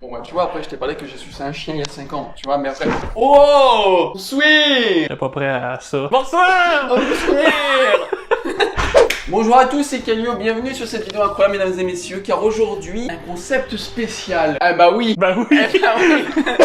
Bon bah tu vois, après je t'ai parlé que j'ai sucé un chien il y a 5 ans, tu vois, mais après... Oh Sweet. T'es pas prêt à ça. Bonsoir! Oh Sweet. Bonjour à tous, c'est Calio, bienvenue sur cette vidéo incroyable mesdames et messieurs, car aujourd'hui, un concept spécial. Ah bah oui. Bah oui! Eh bah oui.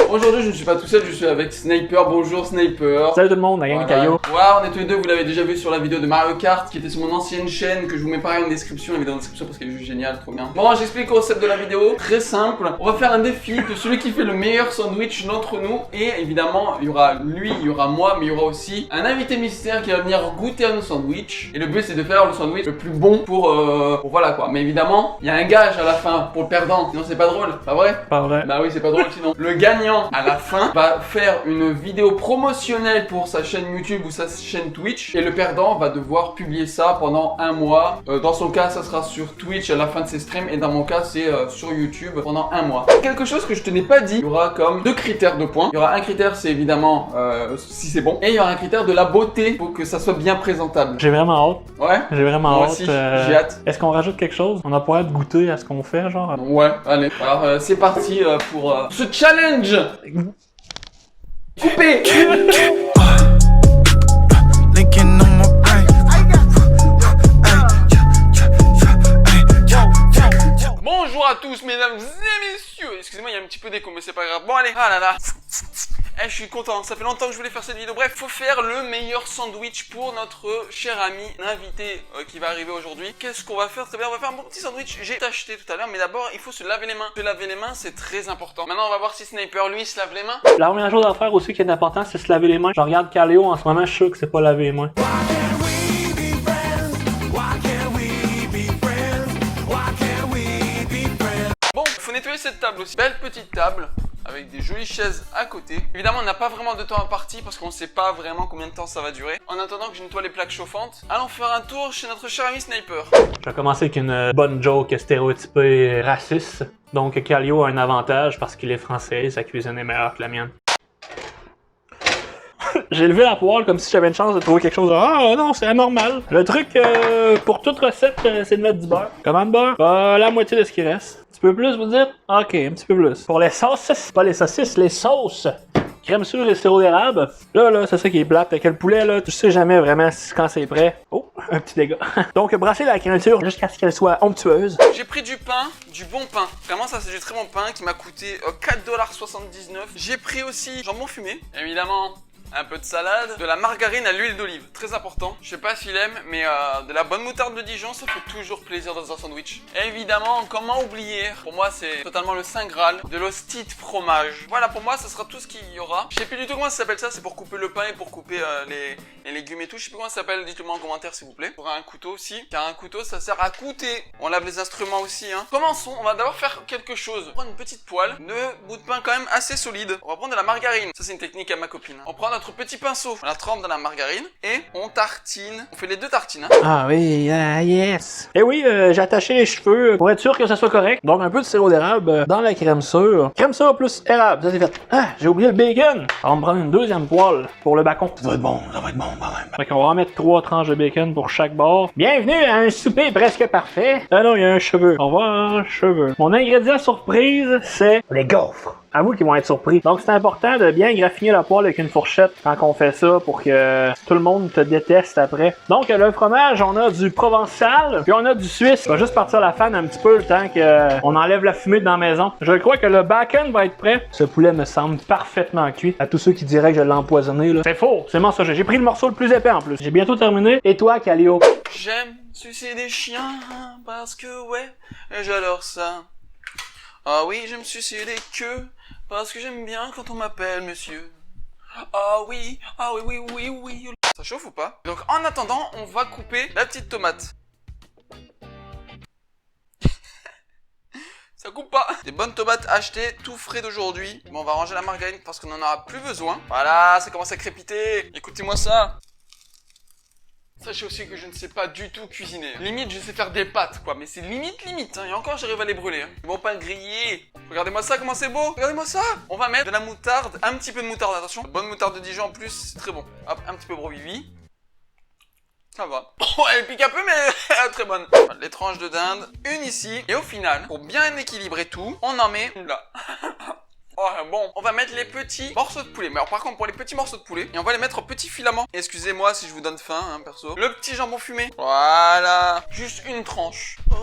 Aujourd'hui je ne suis pas tout seul, je suis avec Sniper, bonjour Sniper. Salut tout le monde, la gang Caillot. Voilà, on est tous les deux, vous l'avez déjà vu sur la vidéo de Mario Kart qui était sur mon ancienne chaîne, que je vous mets pareil en description, la vidéo en description parce qu'elle est juste géniale, trop bien. Bon, j'explique le concept de la vidéo, très simple. On va faire un défi de celui qui fait le meilleur sandwich d'entre nous. Et évidemment, il y aura lui, il y aura moi, mais il y aura aussi un invité mystère qui va venir goûter à nos sandwichs. Et le but c'est de faire le sandwich le plus bon pour voilà quoi. Mais évidemment, il y a un gage à la fin pour le perdant, sinon c'est pas drôle, pas vrai? Pas vrai. Bah oui, c'est pas drôle sinon. Le gagnant à la fin va faire une vidéo promotionnelle pour sa chaîne YouTube ou sa chaîne Twitch. Et le perdant va devoir publier ça pendant un mois. Dans son cas, ça sera sur Twitch à la fin de ses streams. Et dans mon cas, c'est sur YouTube pendant un mois. Quelque chose que je te n'ai pas dit, il y aura comme 2 critères de points. Il y aura un critère, c'est évidemment si c'est bon. Et il y aura un critère de la beauté pour que ça soit bien présentable. J'ai vraiment hâte. Ouais? J'ai vraiment Moi hâte. aussi, j'ai hâte. Est-ce qu'on rajoute quelque chose? On a pas hâte de goûter à ce qu'on fait, genre? Ouais, allez. Alors c'est parti pour ce challenge. Coupé. Linking on my brain. Bonjour à tous mesdames et messieurs. Excusez-moi, il y a un petit peu d'écho mais c'est pas grave. Bon allez, ah là là. Je suis content, ça fait longtemps que je voulais faire cette vidéo. Bref, faut faire le meilleur sandwich pour notre cher ami invité qui va arriver aujourd'hui. Qu'est-ce qu'on va faire? Très bien, on va faire un bon petit sandwich. J'ai acheté tout à l'heure, mais d'abord il faut se laver les mains. Se laver les mains, c'est très important. Maintenant, on va voir si Sniper lui se lave les mains. La première chose à faire aussi qui est important, c'est se laver les mains. Je regarde Caléo en ce moment, je suis sûr que c'est pas laver les mains. Bon, il faut nettoyer cette table aussi. Belle petite table avec des jolies chaises à côté. Évidemment, on n'a pas vraiment de temps imparti parce qu'on ne sait pas vraiment combien de temps ça va durer. En attendant que je nettoie les plaques chauffantes, allons faire un tour chez notre cher ami Sniper. Je vais commencer avec une bonne joke stéréotypée raciste. Donc Caléo a un avantage parce qu'il est français, sa cuisine est meilleure que la mienne. J'ai levé la poêle comme si j'avais une chance de trouver quelque chose. Ah non, c'est anormal. Le truc pour toute recette, c'est de mettre du beurre. Comment de beurre? La moitié de ce qui reste. Un petit peu plus, vous dites? Ok, un petit peu plus. Pour les sauces, pas les saucisses, les sauces. Crème sûre et sirop d'érable. Là, c'est ça qui est plate. Avec le poulet, là, tu sais jamais vraiment quand c'est prêt. Oh, un petit dégât. Donc, brasser la crème sûre jusqu'à ce qu'elle soit onctueuse. J'ai pris du pain, du bon pain. Vraiment, ça c'est du très bon pain qui m'a coûté 4,79$. J'ai pris aussi jambon fumé, évidemment. Un peu de salade, de la margarine à l'huile d'olive, très important. Je sais pas s'il aime, mais de la bonne moutarde de Dijon, ça fait toujours plaisir dans un sandwich. Et évidemment, comment oublier, pour moi c'est totalement le saint graal, de l'hostie de fromage. Voilà, pour moi ça sera tout ce qu'il y aura. Je sais plus du tout comment ça s'appelle ça, c'est pour couper le pain et pour couper les légumes et tout. Je sais plus comment ça s'appelle, dites-le moi en commentaire s'il vous plaît. Pour un couteau aussi, car un couteau ça sert à coûter. On lave les instruments aussi, hein. Commençons, on va d'abord faire quelque chose. On va prendre une petite poêle, de bout de pain quand même assez solide. On va prendre de la margarine, ça c'est une technique à ma copine. On prend notre petit pinceau, on la trempe dans la margarine et on tartine. On fait les deux tartines, hein. Ah oui, yes. Et oui, j'ai attaché les cheveux pour être sûr que ça soit correct. Donc un peu de sirop d'érable dans la crème sûre. Crème sûre plus érable, ça c'est fait. Ah, j'ai oublié le bacon. On va me prendre une deuxième poêle pour le bacon. Ça va être bon quand même. Fait qu'on va en mettre 3 tranches de bacon pour chaque bord. Bienvenue à un souper presque parfait. Ah non, il y a un cheveu. Au revoir, cheveux. Mon ingrédient surprise, c'est les gaufres. À vous qui vont être surpris. Donc c'est important de bien graffiner la poêle avec une fourchette quand on fait ça pour que tout le monde te déteste après. Donc le fromage, on a du provençal, puis on a du suisse. On va juste partir la fan un petit peu le temps qu'on enlève la fumée dans la maison. Je crois que le bacon va être prêt. Ce poulet me semble parfaitement cuit. À tous ceux qui diraient que je l'ai empoisonné, là. C'est faux, c'est mensonger. J'ai pris le morceau le plus épais en plus. J'ai bientôt terminé. Et toi, Caléo? J'aime sucer des chiens parce que ouais, j'adore ça. Ah oui, j'aime sucer des queues parce que j'aime bien quand on m'appelle monsieur. Ah oui, oui. Ça chauffe ou pas? Donc en attendant, on va couper la petite tomate. Ça coupe pas. Des bonnes tomates achetées, tout frais d'aujourd'hui. Bon, on va ranger la margarine parce qu'on n'en aura plus besoin. Voilà, ça commence à crépiter. Écoutez-moi ça. Sachez aussi que je ne sais pas du tout cuisiner. Limite, je sais faire des pâtes, quoi. Mais c'est limite, hein. Et encore, j'arrive à les brûler. Hein. Ils vont pas griller. Regardez-moi ça, comment c'est beau. Regardez-moi ça. On va mettre de la moutarde. Un petit peu de moutarde, attention. Bonne moutarde de Dijon en plus, c'est très bon. Hop, un petit peu brovivi. Ça va. Oh, elle pique un peu, mais très bonne. Les tranches de dinde, une ici. Et au final, pour bien équilibrer tout, on en met une là. Oh, bon. On va mettre les petits morceaux de poulet. Mais alors, par contre, pour les petits morceaux de poulet, et on va les mettre en petits filaments. Excusez-moi si je vous donne faim, hein, perso. Le petit jambon fumé. Voilà. Juste une tranche. Ça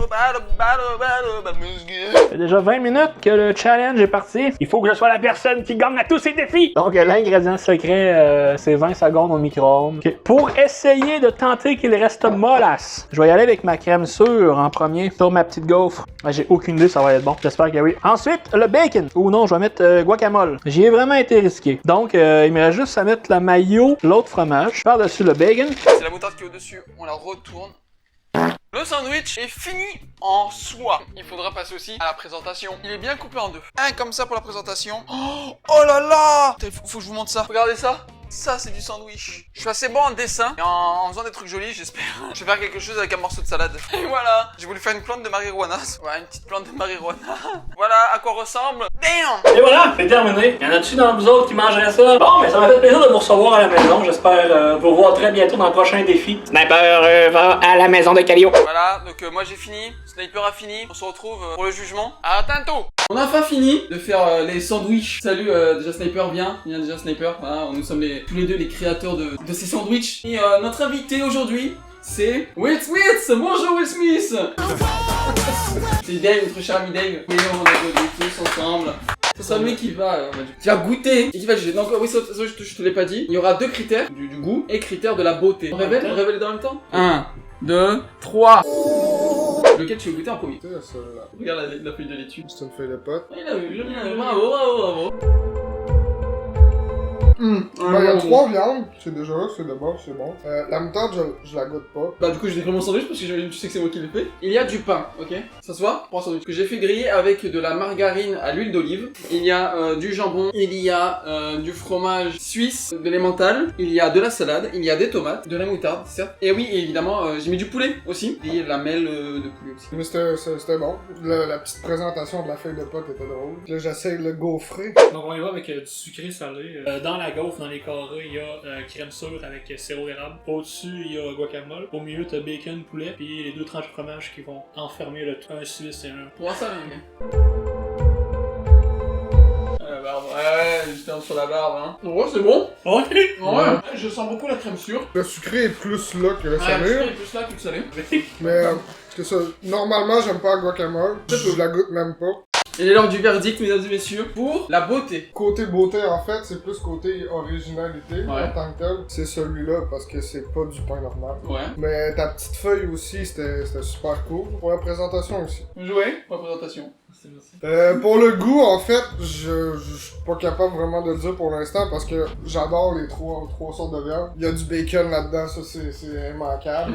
fait déjà 20 minutes que le challenge est parti. Il faut que je sois la personne qui gagne à tous ces défis. Donc, l'ingrédient secret, c'est 20 secondes au micro-ondes. Okay. Pour essayer de tenter qu'il reste mollasse, je vais y aller avec ma crème sûre en premier sur ma petite gaufre. J'ai aucune idée, ça va être bon. J'espère que oui. Ensuite, le bacon. Ou non, je vais mettre guacamole. J'y ai vraiment été risqué. Donc, il me reste juste à mettre la mayo, l'autre fromage, par-dessus le bacon. C'est la moutarde qui est au-dessus. On la retourne. Le sandwich est fini en soi. Il faudra passer aussi à la présentation. Il est bien coupé en deux. Un comme ça pour la présentation. Oh là là! Faut que je vous montre ça. Regardez ça. Ça, c'est du sandwich. Je suis assez bon en dessin et en faisant des trucs jolis, j'espère. Je vais faire quelque chose avec un morceau de salade. Et voilà. J'ai voulu faire une plante de marijuana. Ouais, une petite plante de marijuana. Voilà à quoi ressemble. Bam! Et voilà, c'est terminé. Y en a-tu dans vous autres qui mangeraient ça? Bon, mais ça m'a fait plaisir de vous recevoir à la maison. J'espère vous voir très bientôt dans le prochain défi. Sniper va à la maison de Calio. Voilà, donc moi j'ai fini. Sniper a fini. On se retrouve pour le jugement. À tantôt! On a enfin fini de faire les sandwichs. Salut, déjà Sniper, viens déjà Sniper. Voilà, nous sommes tous les deux les créateurs de ces sandwichs. Et notre invité aujourd'hui, c'est Will Smith. Bonjour Will Smith. C'est Dave, notre cher ami Dave. Et on a goûté tous ensemble. C'est ça lui qui va goûter et qui va juger. Donc oui, ça, je te l'ai pas dit. Il y aura deux critères, du goût et critères de la beauté. On révèle les deux en même temps. 1, 2, 3. Lequel tu veux goûter en premier? Celle-là. Regarde la feuille de laitue. C'est une feuille de pote. Il a vu, bravo. Il y a 3 viandes, c'est déjà là, c'est d'abord, c'est bon. La moutarde, je la goûte pas. Bah du coup j'ai décrit mon sandwich parce que tu sais que c'est moi qui l'ai fait. Il y a du pain, ok? Ça se voit? Pour un sandwich que j'ai fait griller avec de la margarine à l'huile d'olive. Il y a du jambon, il y a du fromage suisse, de l'emmental, il y a de la salade, il y a des tomates, de la moutarde, certes. Et oui, et évidemment, j'ai mis du poulet aussi. Et la mêle de poulet aussi. Mais c'était bon. La petite présentation de la feuille de pote était drôle. Là, j'essaye le gaufrer. Donc on y va avec du sucré salé. Dans la gaufre, dans les carrés, il y a crème sûre avec sirop d'érable. Au-dessus, il y a guacamole. Au milieu, t'as bacon, poulet, puis les deux tranches de fromage qui vont enfermer le tout. Un suisse et un... Pour voir ça, bien. La barbe, ouais, juste sur la barbe, hein. Ouais, c'est bon. Ouais. Je sens beaucoup la crème sûre. Le sucré est plus là que le salé. Le sucré est plus là que le salé. Mais c'est ça. Normalement, j'aime pas la guacamole. Je la goûte même pas. Il est l'heure du verdict, mesdames et messieurs, pour la beauté. Côté beauté, en fait, c'est plus côté originalité Ouais. en tant que tel. C'est celui-là, parce que c'est pas du pain normal. Ouais. Mais ta petite feuille aussi, c'était super cool. Pour la présentation aussi. Joué pour la présentation. Pour le goût, en fait, je suis pas capable vraiment de le dire pour l'instant parce que j'adore les trois sortes de viande. Il y a du bacon là-dedans, ça c'est immanquable.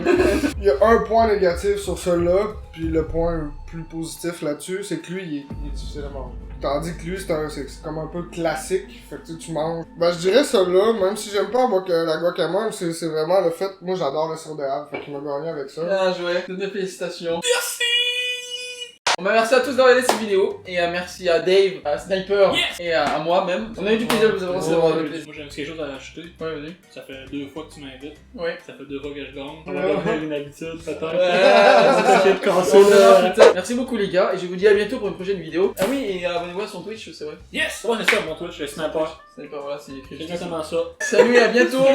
Il y a un point négatif sur celui-là, puis le point plus positif là-dessus, c'est que lui, il est difficile à manger. Tandis que lui, c'est comme un peu classique, fait que tu manges. Ben je dirais celui-là, même si j'aime pas la guacamole, c'est vraiment le fait, moi j'adore le sirop d'érable, fait qu'il m'a gagné avec ça. Bien joué, toutes mes félicitations. Merci. Merci à tous d'avoir regardé cette vidéo et merci à Dave, à Sniper et à moi-même. On a eu du plaisir de vous avoir du plaisir. Moi j'ai quelque chose à rajouter. Ouais, vas-y. Ça fait 2 fois que tu m'invites. Ouais. Ça fait 2 fois que je gagne. On va devenir une habitude peut-être. Merci beaucoup les gars et je vous dis à bientôt pour une prochaine vidéo. Ah oui, et abonnez-vous à son Twitch, c'est vrai. Yes! Ouais, c'est ça mon Twitch, le Sniper. Sniper, voilà, c'est écrit. C'est exactement ça. Salut et à bientôt.